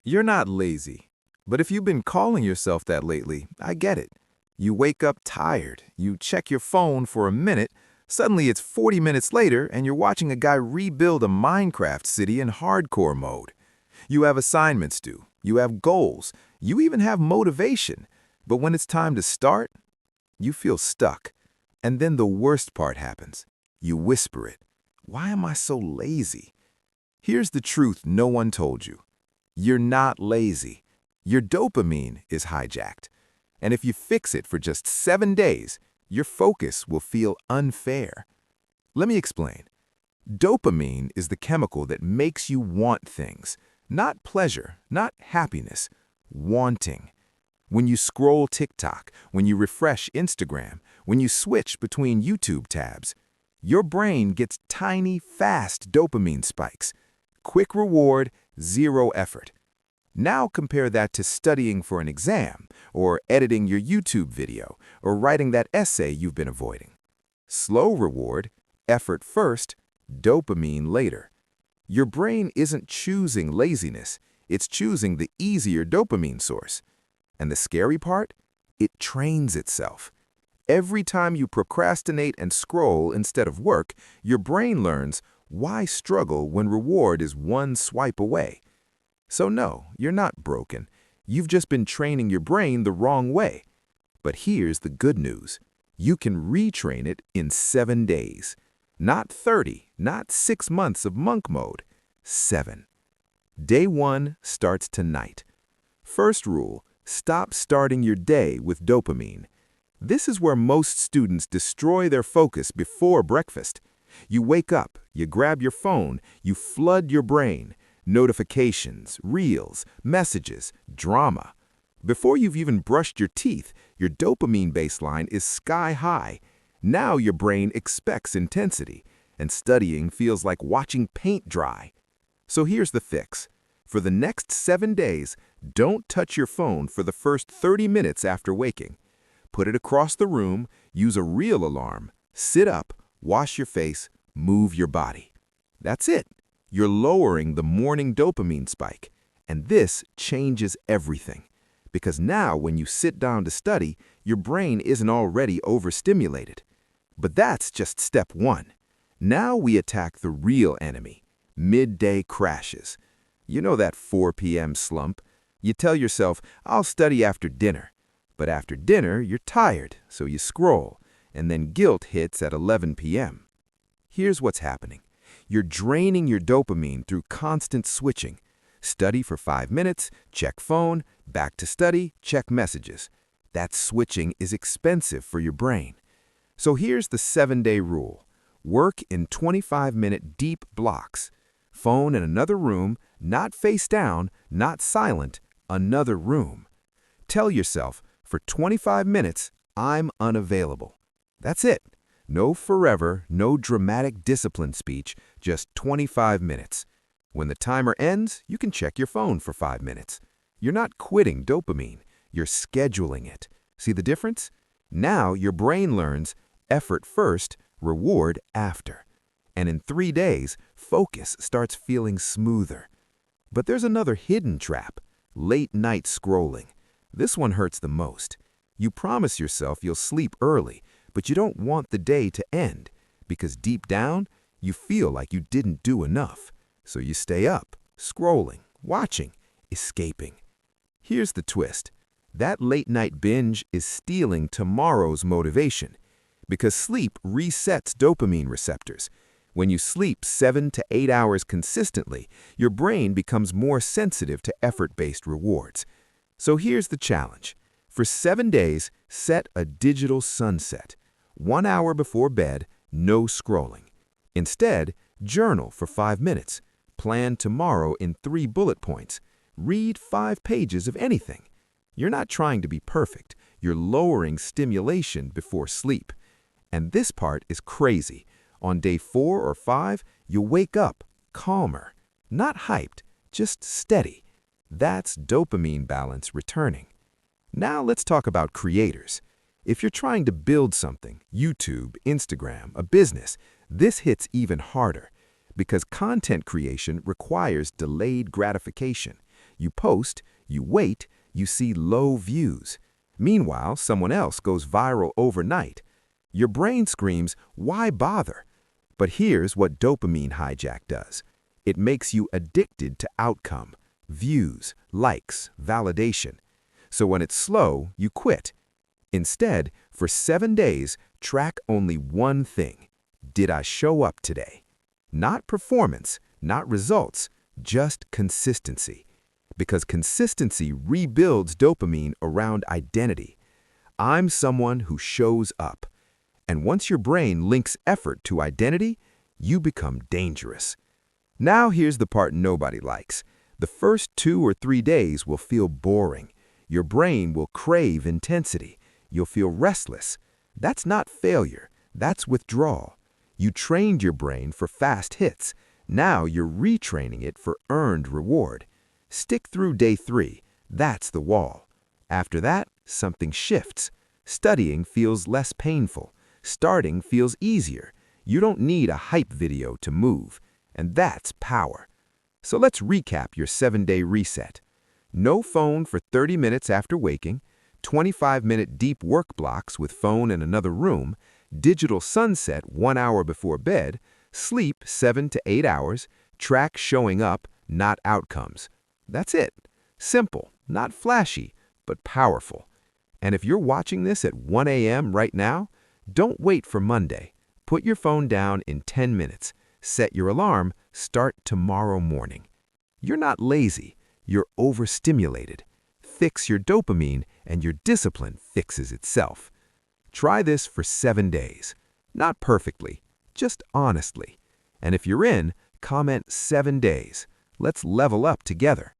You're not lazy. But if you've been calling yourself that lately, I get it. You wake up tired, you check your phone for a minute, suddenly it's 40 minutes later and you're watching a guy rebuild a Minecraft city in hardcore mode. You have assignments due, you have goals, you even have motivation. But when it's time to start, you feel stuck. And then the worst part happens. You whisper it. Why am I so lazy? Here's the truth no one told you. You're not lazy. Your dopamine is hijacked. And if you fix it for just 7 days, your focus will feel unfair. Let me explain. Dopamine is the chemical that makes you want things. Not pleasure, not happiness, wanting. When you scroll TikTok, when you refresh Instagram, when you switch between YouTube tabs, your brain gets tiny, fast dopamine spikes. Quick reward, zero effort. Now compare that to studying for an exam, or editing your YouTube video, or writing that essay you've been avoiding. Slow reward, effort first, dopamine later. Your brain isn't choosing laziness, it's choosing the easier dopamine source. And the scary part? It trains itself. Every time you procrastinate and scroll instead of work, your brain learns, why struggle when reward is one swipe away? So no, you're not broken. You've just been training your brain the wrong way. But here's the good news. You can retrain it in 7 days. Not 30, not 6 months of monk mode. 7. Day 1 starts tonight. First rule, stop starting your day with dopamine. This is where most students destroy their focus before breakfast. You wake up, you grab your phone, you flood your brain. Notifications, reels, messages, drama. Before you've even brushed your teeth, your dopamine baseline is sky high. Now your brain expects intensity, and studying feels like watching paint dry. So here's the fix. For the next 7 days, don't touch your phone for the first 30 minutes after waking. Put it across the room, use a real alarm, sit up, wash your face, move your body. That's it. You're lowering the morning dopamine spike, and this changes everything. Because now when you sit down to study, your brain isn't already overstimulated. But that's just step 1. Now we attack the real enemy, midday crashes. You know that 4 p.m. slump? You tell yourself, I'll study after dinner. But after dinner, you're tired, so you scroll, and then guilt hits at 11 p.m. Here's what's happening. You're draining your dopamine through constant switching. Study for 5 minutes, check phone, back to study, check messages. That switching is expensive for your brain. So here's the 7-day rule. Work in 25-minute deep blocks. Phone in another room, not face down, not silent, another room. Tell yourself, for 25 minutes, I'm unavailable. That's it. No forever, no dramatic discipline speech, just 25 minutes. When the timer ends, you can check your phone for 5 minutes. You're not quitting dopamine, you're scheduling it. See the difference? Now your brain learns effort first, reward after. And in 3 days, focus starts feeling smoother. But there's another hidden trap, late night scrolling. This one hurts the most. You promise yourself you'll sleep early, but you don't want the day to end, because deep down, you feel like you didn't do enough. So you stay up, scrolling, watching, escaping. Here's the twist. That late-night binge is stealing tomorrow's motivation, because sleep resets dopamine receptors. When you sleep 7 to 8 hours consistently, your brain becomes more sensitive to effort-based rewards. So here's the challenge. For 7 days, set a digital sunset. 1 hour before bed, no scrolling. Instead, journal for 5 minutes. Plan tomorrow in 3 bullet points. Read 5 pages of anything. You're not trying to be perfect. You're lowering stimulation before sleep. And this part is crazy. On day 4 or 5, you wake up calmer. Not hyped, just steady. That's dopamine balance returning. Now let's talk about creators. If you're trying to build something, YouTube, Instagram, a business, this hits even harder because content creation requires delayed gratification. You post, you wait, you see low views. Meanwhile, someone else goes viral overnight. Your brain screams, "Why bother?" But here's what dopamine hijack does. It makes you addicted to outcome, views, likes, validation. So when it's slow, you quit. Instead, for 7 days, track only one thing. Did I show up today? Not performance, not results, just consistency. Because consistency rebuilds dopamine around identity. I'm someone who shows up. And once your brain links effort to identity, you become dangerous. Now here's the part nobody likes. The first 2 or 3 days will feel boring. Your brain will crave intensity. You'll feel restless. That's not failure. That's withdrawal. You trained your brain for fast hits. Now you're retraining it for earned reward. Stick through day 3. That's the wall. After that, something shifts. Studying feels less painful. Starting feels easier. You don't need a hype video to move. And that's power. So let's recap your 7-day reset. No phone for 30 minutes after waking, 25-minute deep work blocks with phone in another room, digital sunset 1 hour before bed, sleep 7 to 8 hours, track showing up, not outcomes. That's it. Simple, not flashy, but powerful. And if you're watching this at 1 a.m. right now, don't wait for Monday. Put your phone down in 10 minutes. Set your alarm, start tomorrow morning. You're not lazy, you're overstimulated. Fix your dopamine and your discipline fixes itself. Try this for 7 days. Not perfectly, just honestly. And if you're in, comment 7 days. Let's level up together.